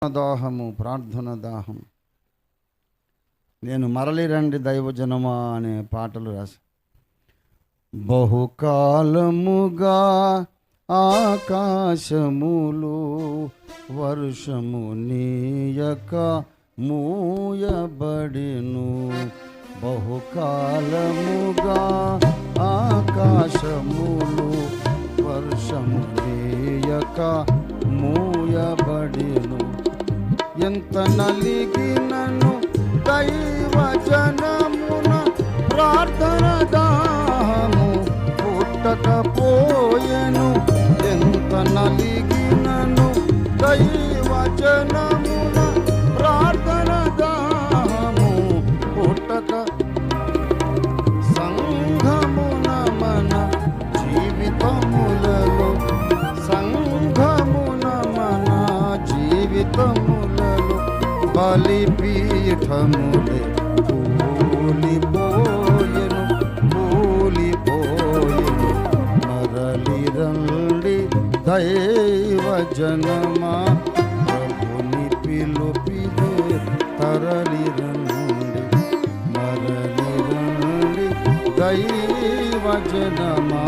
దాహము, ప్రార్థన దాహం. నేను మరలి రండి దైవజనమా అనే పాటలు రాసి, బహుకాలముగా ఆకాశములు వర్షము నీయక మూయబడిను. బహుకాలముగా ఆకాశములు వర్షము నీయక మూయబడిను. ఎంత నలిగినను దైవ జనమున ప్రార్థన దాహము పుట్టకపోయెను. ఎంత నలిగినను దైవ జనమున ప్రార్థన దాహము పుట్టక సంఘమున మన జీవితములలో బలిపీఠములే కూలిపోయెను. మరలి రండి దైవ జనమా, ప్రభుని పిలుపిదే తరలి రండి. మరలి రండి దైవ జనమా,